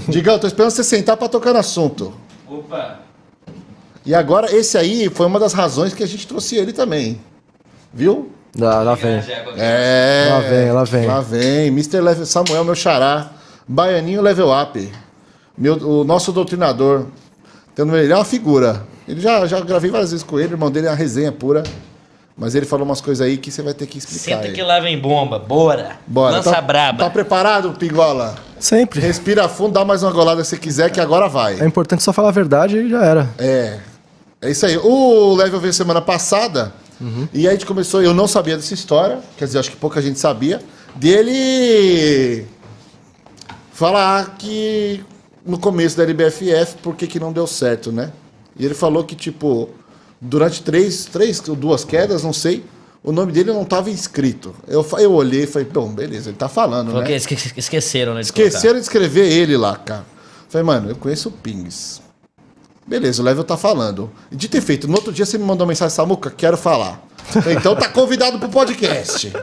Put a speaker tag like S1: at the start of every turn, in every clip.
S1: Digão, tô esperando você sentar pra tocar no assunto.
S2: Opa!
S1: E agora, esse aí foi uma das razões que a gente trouxe ele também. Viu?
S3: Lá vem. Lá vem.
S1: Lá vem. Mr. Level Samuel, meu xará. Baianinho Level Up. O nosso doutrinador. Ele é uma figura. Ele já gravei várias vezes com ele. O irmão dele é uma resenha pura. Mas ele falou umas coisas aí que você vai ter que explicar.
S2: Senta que lá vem bomba. Bora. Lança braba.
S1: Tá preparado, Pingola?
S3: Sempre.
S1: Respira fundo, dá mais uma golada se quiser, que agora vai.
S3: É importante só falar a verdade e já era.
S1: É isso aí. O Level veio semana passada. E aí a gente começou, eu não sabia dessa história, quer dizer, acho que pouca gente sabia, dele falar que no começo da LBFF, por que não deu certo, né? E ele falou que, tipo, durante três ou duas quedas, não sei, o nome dele não estava inscrito. Eu olhei e falei, bom, beleza, ele tá falando,
S2: Falou
S1: né?
S2: que esqueceram, né?
S1: Esqueceram de escrever ele lá, cara. Falei, mano, eu conheço o Pings. Beleza, o Level tá falando. E de ter feito, no outro dia você me mandou uma mensagem, Samuca, quero falar. Então tá convidado pro podcast.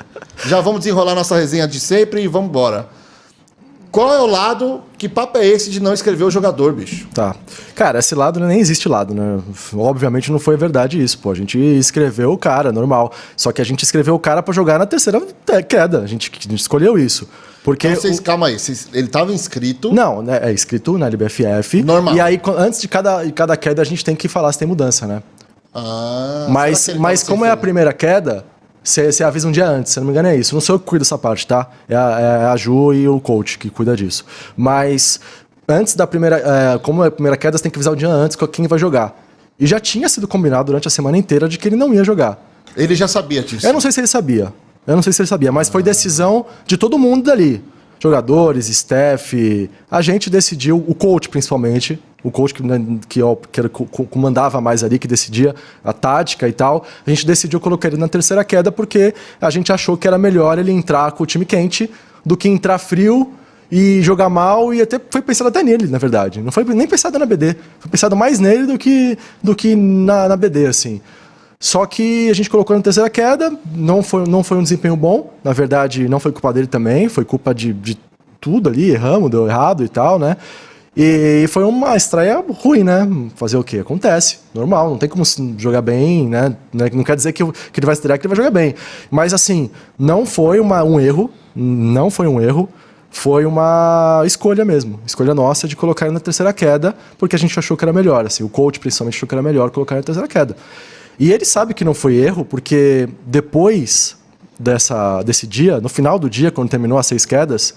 S1: Já vamos desenrolar nossa resenha de sempre e vamos embora. Qual é o lado, que papo é esse de não escrever o jogador, bicho?
S3: Tá. Cara, esse lado nem existe lado, né? Obviamente não foi verdade isso, pô. A gente escreveu o cara, normal. Só que a gente escreveu o cara pra jogar na terceira queda. A gente escolheu isso. Porque
S1: então, calma aí, ele tava inscrito...
S3: Não, né, é inscrito na LBFF.
S1: Normal.
S3: E aí, antes de cada queda, a gente tem que falar se tem mudança, né? Mas como é a primeira queda, você avisa um dia antes, se não me engano é isso. Não sou eu que cuido dessa parte, tá? É a Ju e o coach que cuida disso. Mas antes da primeira... como é a primeira queda, você tem que avisar um dia antes quem vai jogar. E já tinha sido combinado durante a semana inteira de que ele não ia jogar.
S1: Ele já sabia disso?
S3: Eu não sei se ele sabia. Mas foi decisão de todo mundo dali. Jogadores, staff, a gente decidiu, o coach principalmente, o coach que comandava mais ali, que decidia a tática e tal, a gente decidiu colocar ele na terceira queda porque a gente achou que era melhor ele entrar com o time quente do que entrar frio e jogar mal, e até foi pensado até nele, na verdade. Não foi nem pensado na BD, foi pensado mais nele do que na BD, assim. Só que a gente colocou na terceira queda, não foi um desempenho bom. Na verdade, não foi culpa dele também, foi culpa de tudo ali, erramos, deu errado e tal, né? E foi uma estreia ruim, né? Fazer o quê? Acontece, normal, não tem como jogar bem, né? Não quer dizer que ele vai estrear que ele vai jogar bem. Mas assim, não foi um erro, foi uma escolha mesmo, escolha nossa de colocar ele na terceira queda, porque a gente achou que era melhor, assim, o coach principalmente achou que era melhor colocar ele na terceira queda. E ele sabe que não foi erro, porque depois desse dia, no final do dia, quando terminou as 6 quedas,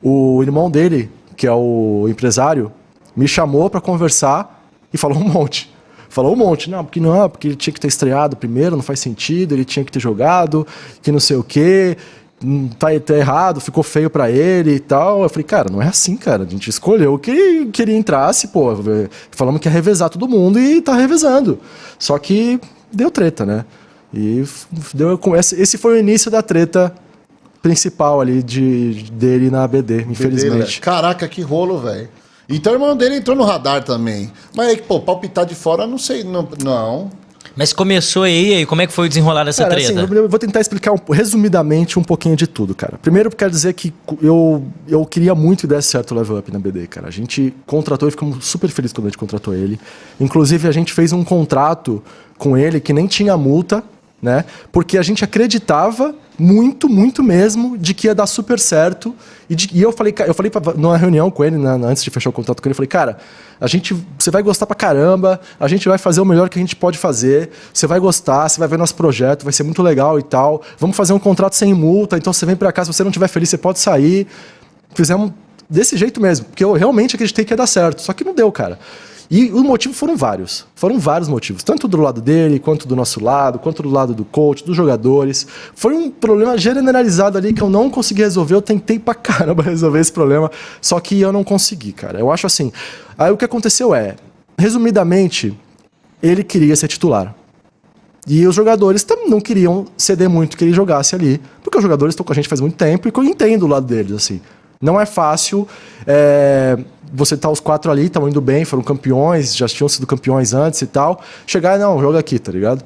S3: o irmão dele, que é o empresário, me chamou para conversar e falou um monte. Porque ele tinha que ter estreado primeiro, não faz sentido, ele tinha que ter jogado, que não sei o quê, tá errado, ficou feio para ele e tal. Eu falei, cara, não é assim, cara, a gente escolheu que ele entrasse, pô, falamos que ia revezar todo mundo e tá revezando. Só que deu treta, né? E esse foi o início da treta principal ali dele na BD, infelizmente.
S1: Caraca, que rolo, velho. Então o irmão dele entrou no radar também. Mas aí, pô, palpitar de fora, não sei, não.
S2: Mas começou aí, como é que foi o desenrolar dessa treta?
S3: Assim, eu vou tentar explicar resumidamente um pouquinho de tudo, cara. Primeiro, quero dizer que eu queria muito que desse certo o Level Up na BD, cara. A gente contratou e ficamos super felizes quando a gente contratou ele. Inclusive, a gente fez um contrato com ele que nem tinha multa, né? Porque a gente acreditava muito, muito mesmo de que ia dar super certo. E eu falei numa reunião com ele, antes de fechar o contrato com ele, eu falei, cara, você vai gostar pra caramba, a gente vai fazer o melhor que a gente pode fazer, você vai gostar, você vai ver nosso projeto, vai ser muito legal e tal, vamos fazer um contrato sem multa, então você vem pra cá, se você não estiver feliz, você pode sair. Fizemos desse jeito mesmo, porque eu realmente acreditei que ia dar certo, só que não deu, cara. E os motivos foram vários motivos, tanto do lado dele, quanto do nosso lado, quanto do lado do coach, dos jogadores. Foi um problema generalizado ali que eu não consegui resolver, eu tentei pra caramba resolver esse problema, só que eu não consegui, cara. Eu acho assim, aí o que aconteceu resumidamente, ele queria ser titular. E os jogadores não queriam ceder muito que ele jogasse ali, porque os jogadores estão com a gente faz muito tempo e eu entendo o lado deles, assim. Não é fácil, você tá os 4 ali, estão indo bem, foram campeões, já tinham sido campeões antes e tal. Chegar, não, joga aqui, tá ligado?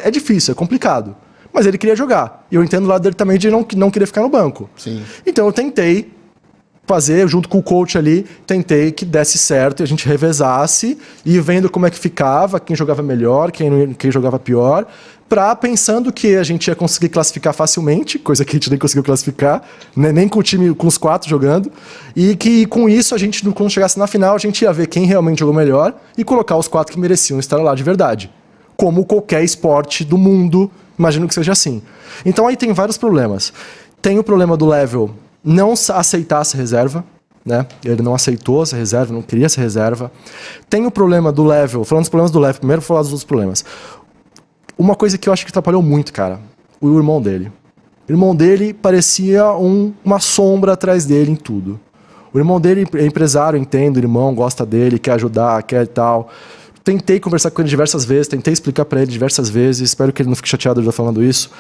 S3: É difícil, é complicado. Mas ele queria jogar. E eu entendo o lado dele também de não querer ficar no banco.
S1: Sim.
S3: Então eu tentei fazer, junto com o coach ali, tentei que desse certo e a gente revezasse e vendo como é que ficava, quem jogava melhor, quem jogava pior, pensando que a gente ia conseguir classificar facilmente, coisa que a gente nem conseguiu classificar, né, nem com o time, com os 4 jogando, e que com isso a gente, quando chegasse na final, a gente ia ver quem realmente jogou melhor e colocar os 4 que mereciam estar lá de verdade. Como qualquer esporte do mundo, imagino que seja assim. Então aí tem vários problemas. Tem o problema do Level não aceitar essa reserva, né? Ele não aceitou essa reserva, não queria essa reserva. Tem o problema do Level, falando dos problemas do Level, primeiro vou falar dos outros problemas. Uma coisa que eu acho que atrapalhou muito, cara, o irmão dele. O irmão dele parecia uma sombra atrás dele em tudo. O irmão dele é empresário, entendo, o irmão gosta dele, quer ajudar, quer e tal. Tentei conversar com ele diversas vezes, tentei explicar pra ele diversas vezes, espero que ele não fique chateado de eu falando isso.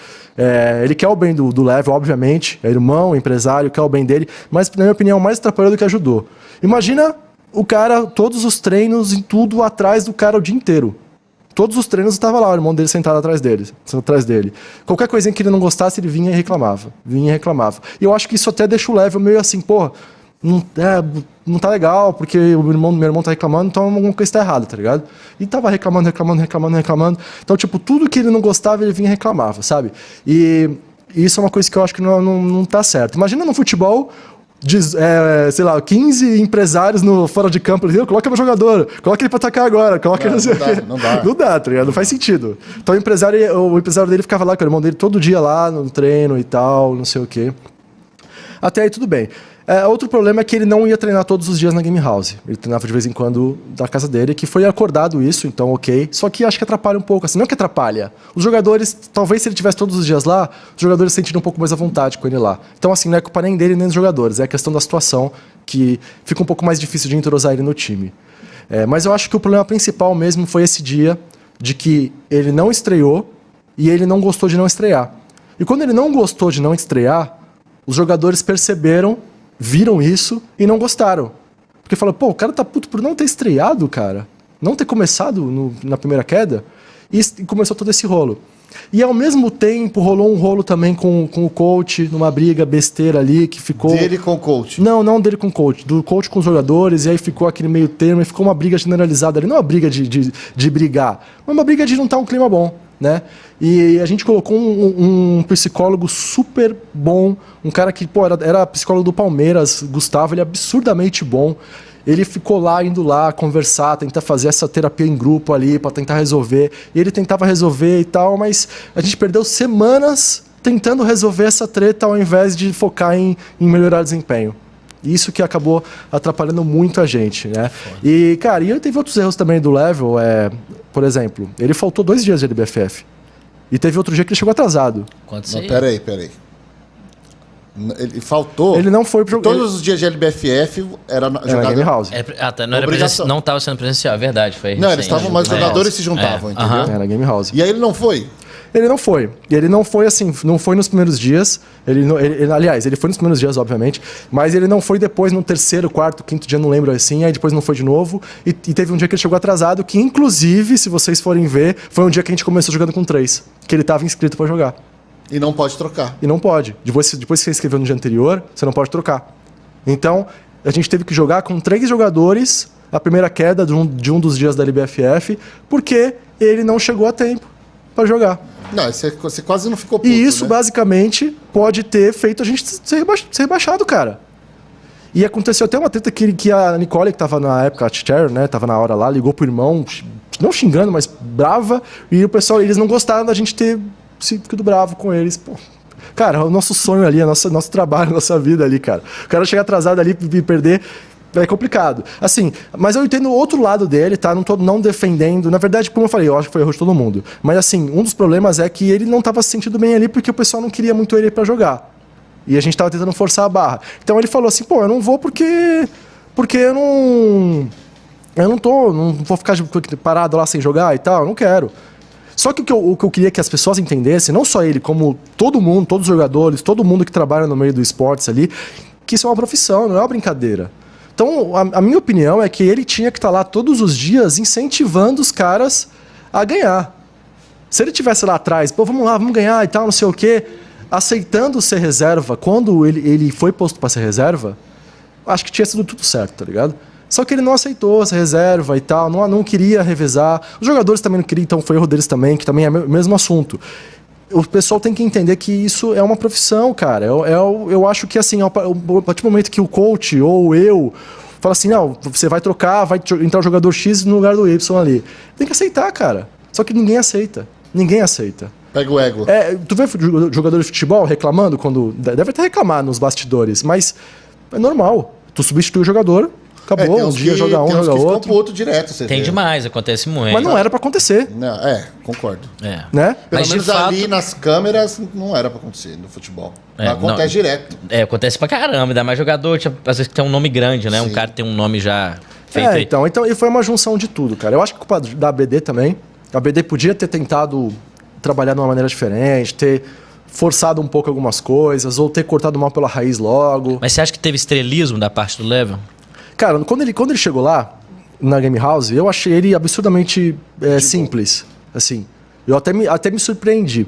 S3: Ele quer o bem do Level, obviamente, é irmão, empresário, quer o bem dele, mas, na minha opinião, mais atrapalhou do que ajudou. Imagina o cara, todos os treinos e tudo atrás do cara o dia inteiro. Todos os treinos estava lá, o irmão dele sentado atrás dele. Qualquer coisinha que ele não gostasse, ele vinha e reclamava. E eu acho que isso até deixa o Level meio assim, pô, não tá legal, porque meu irmão tá reclamando, então alguma coisa tá errada, tá ligado? E tava reclamando. Então, tipo, tudo que ele não gostava, ele vinha e reclamava, sabe? E isso é uma coisa que eu acho que não tá certo. Imagina no futebol, sei lá, 15 empresários fora de campo, coloca meu jogador, coloca ele pra atacar agora, coloca ele...
S1: Não dá.
S3: Não dá, tá ligado? Não faz sentido. Então o empresário dele ficava lá com o irmão dele todo dia lá no treino e tal, não sei o quê. Até aí tudo bem. Outro problema é que ele não ia treinar todos os dias na Game House. Ele treinava de vez em quando da casa dele, que foi acordado isso, então ok. Só que acho que atrapalha um pouco, assim, não que atrapalha. Os jogadores, talvez se ele tivesse todos os dias lá, os jogadores sentiram um pouco mais à vontade com ele lá. Então assim, não é culpa nem dele nem dos jogadores, é a questão da situação que fica um pouco mais difícil de entrosar ele no time. Mas eu acho que o problema principal mesmo foi esse dia de que ele não estreou e ele não gostou de não estrear. E quando ele não gostou de não estrear, os jogadores perceberam, viram isso e não gostaram. Porque falaram, pô, o cara tá puto por não ter estreado, cara. Não ter começado na primeira queda. E começou todo esse rolo. E ao mesmo tempo rolou um rolo também com o coach, numa briga besteira ali, que ficou...
S1: Dele com o coach?
S3: Não dele com o coach. Do coach com os jogadores, e aí ficou aquele meio termo, e ficou uma briga generalizada ali. Não uma briga de brigar, mas uma briga de não estar um clima bom, né? E a gente colocou um psicólogo super bom, um cara que, pô, era psicólogo do Palmeiras, Gustavo, ele é absurdamente bom. Ele ficou lá, indo lá, conversar, tentar fazer essa terapia em grupo ali, pra tentar resolver. E ele tentava resolver e tal, mas a gente perdeu semanas tentando resolver essa treta ao invés de focar em melhorar o desempenho. Isso que acabou atrapalhando muito a gente, né? E, cara, e teve outros erros também do Level. Por exemplo, ele faltou 2 dias de LBFF. E teve outro dia que ele chegou atrasado.
S2: Quanto
S1: não, peraí. Ele faltou.
S3: Ele não foi pro...
S1: Todos os dias de LBFF era jogado
S3: Game House.
S2: Não estava sendo presencial, é verdade. Foi
S1: não, eles estavam, mas os jogadores se juntavam, entendeu?
S3: Era Game House.
S1: E aí ele não foi?
S3: Ele não foi. Ele não foi assim, não foi nos primeiros dias. Aliás, ele foi nos primeiros dias, obviamente, mas ele não foi depois no 3º, 4º, 5º dia, não lembro assim, aí depois não foi de novo. E teve um dia que ele chegou atrasado, que inclusive, se vocês forem ver, foi um dia que a gente começou jogando com 3, que ele estava inscrito para jogar.
S1: E não pode trocar.
S3: E não pode. Depois que você inscreveu no dia anterior, você não pode trocar. Então, a gente teve que jogar com 3 jogadores a primeira queda de um dos dias da LBFF, porque ele não chegou a tempo para jogar.
S1: Não, você quase não ficou puto,
S3: e isso,
S1: né?
S3: Basicamente, pode ter feito a gente ser rebaixado, cara. E aconteceu até uma treta que a Nicole, que tava na época, a teacher, né, tava na hora lá, ligou pro irmão, não xingando, mas brava, e o pessoal, eles não gostaram da gente ter ficado bravo com eles. Pô, cara, o nosso sonho ali, nosso trabalho, nossa vida ali, cara. O cara chegar atrasado ali e perder... É complicado. Assim, mas eu entendo o outro lado dele, tá? Não tô defendendo. Na verdade, como eu falei, eu acho que foi erro de todo mundo. Mas assim, um dos problemas é que ele não tava se sentindo bem ali porque o pessoal não queria muito ele pra jogar. E a gente tava tentando forçar a barra. Então ele falou assim, pô, eu não vou porque eu não vou ficar parado lá sem jogar e tal, eu não quero. Só que o que eu queria que as pessoas entendessem, não só ele, como todo mundo, todos os jogadores, todo mundo que trabalha no meio do esportes ali, que isso é uma profissão, não é uma brincadeira. Então, a minha opinião é que ele tinha que estar lá todos os dias incentivando os caras a ganhar. Se ele estivesse lá atrás, pô, vamos lá, vamos ganhar e tal, não sei o quê, aceitando ser reserva, quando ele foi posto para ser reserva, acho que tinha sido tudo certo, tá ligado? Só que ele não aceitou essa reserva e tal, não queria revezar. Os jogadores também não queriam, então foi erro deles também, que também é o mesmo assunto. O pessoal tem que entender que isso é uma profissão, cara. Eu acho que, assim, a partir do momento que o coach ou eu fala assim, não, você vai trocar, vai entrar o jogador X no lugar do Y ali. Tem que aceitar, cara. Só que ninguém aceita. Ninguém aceita.
S1: Pega o ego.
S3: Tu vê jogador de futebol reclamando quando... Deve até reclamar nos bastidores, mas é normal. Tu substitui o jogador... Acabou, um dia joga um, joga outro.
S1: Pro outro direto,
S2: tem vê. Demais, acontece muito.
S3: Mas não era pra acontecer.
S1: Não, concordo.
S3: Né?
S1: Pelo
S2: Mas
S1: menos
S2: de fato...
S1: ali nas câmeras não era pra acontecer no futebol. Acontece direto.
S2: Acontece pra caramba, ainda mais jogador, às vezes tem um nome grande, né? Sim. Um cara tem um nome já feito.
S3: Então, e foi uma junção de tudo, cara. Eu acho que a culpa da ABD também. A ABD podia ter tentado trabalhar de uma maneira diferente, ter forçado um pouco algumas coisas, ou ter cortado mal pela raiz logo.
S2: Mas você acha que teve estrelismo da parte do Level? Cara,
S3: quando ele chegou lá, na Game House, eu achei ele absurdamente simples. Assim, eu até me surpreendi.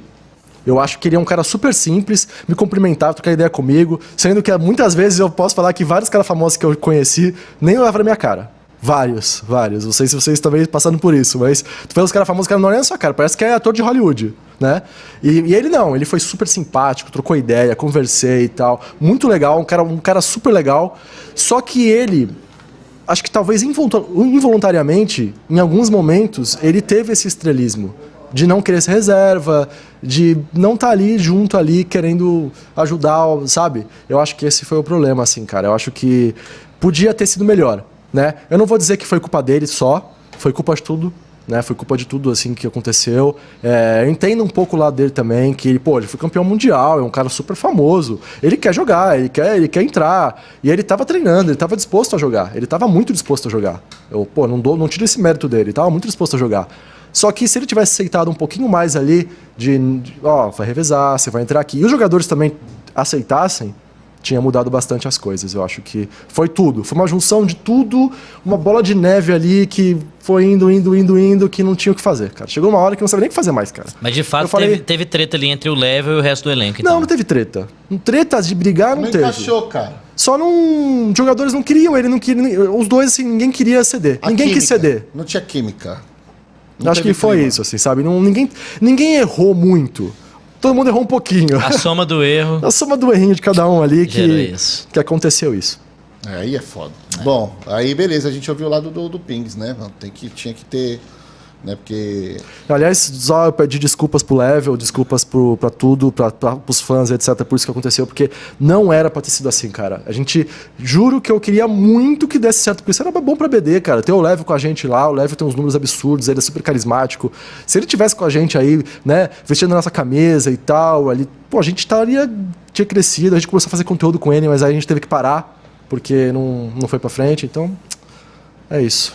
S3: Eu acho que ele é um cara super simples, me cumprimentava, trocar ideia comigo, sendo que muitas vezes eu posso falar que vários caras famosos que eu conheci nem olhavam na minha cara. Vários. Não sei se vocês estão passando por isso, mas tu vê os caras famosos que não olham na sua cara, parece que é ator de Hollywood, né? E ele não, ele foi super simpático, trocou ideia, conversei e tal. Muito legal, um cara super legal. Só que ele, acho que talvez involuntariamente, em alguns momentos, ele teve esse estrelismo. De não querer ser reserva, de não estar ali, junto ali, querendo ajudar, sabe? Eu acho que esse foi o problema, assim, cara. Eu acho que podia ter sido melhor, né? Eu não vou dizer que foi culpa dele só, foi culpa de tudo, né? Foi culpa de tudo, assim, que aconteceu. Eu entendo um pouco lá dele também, que ele foi campeão mundial, é um cara super famoso. Ele quer jogar, ele quer entrar. E ele estava treinando, ele estava disposto a jogar. Ele estava muito disposto a jogar. Eu, não tiro esse mérito dele, ele estava muito disposto a jogar. Só que se ele tivesse aceitado um pouquinho mais ali, vai revezar, você vai entrar aqui, e os jogadores também aceitassem, tinha mudado bastante as coisas. Eu acho que foi tudo. Foi uma junção de tudo, uma bola de neve ali que foi indo, que não tinha o que fazer, cara. Chegou uma hora que não sabia nem o que fazer mais, cara.
S2: Mas de fato teve treta ali entre o Level e o resto do elenco, então.
S3: Não teve treta. Tretas de brigar não teve.
S1: Não encaixou, cara.
S3: Só não... Os jogadores não queriam, ele não queria... Os dois, assim, ninguém queria ceder. Ninguém quis ceder.
S1: Não tinha química.
S3: Acho que foi isso, assim, sabe? Ninguém errou muito. Todo mundo errou um pouquinho.
S2: A soma do erro.
S3: A soma do errinho de cada um ali que aconteceu isso.
S1: Aí é foda. Bom, aí beleza, a gente ouviu o lado do Pings, né? Tinha que ter... Né, porque...
S3: Aliás, só eu pedi desculpas pro Level, desculpas pra tudo, pros fãs, etc. Por isso que aconteceu, porque não era pra ter sido assim, cara. Juro que eu queria muito que desse certo, porque isso era bom pra BD, cara. Ter o Level com a gente lá, o Level tem uns números absurdos, ele é super carismático. Se ele tivesse com a gente aí, né, vestindo a nossa camisa e tal, ali, a gente tinha crescido, a gente começou a fazer conteúdo com ele, mas aí a gente teve que parar, porque não foi pra frente, então é isso.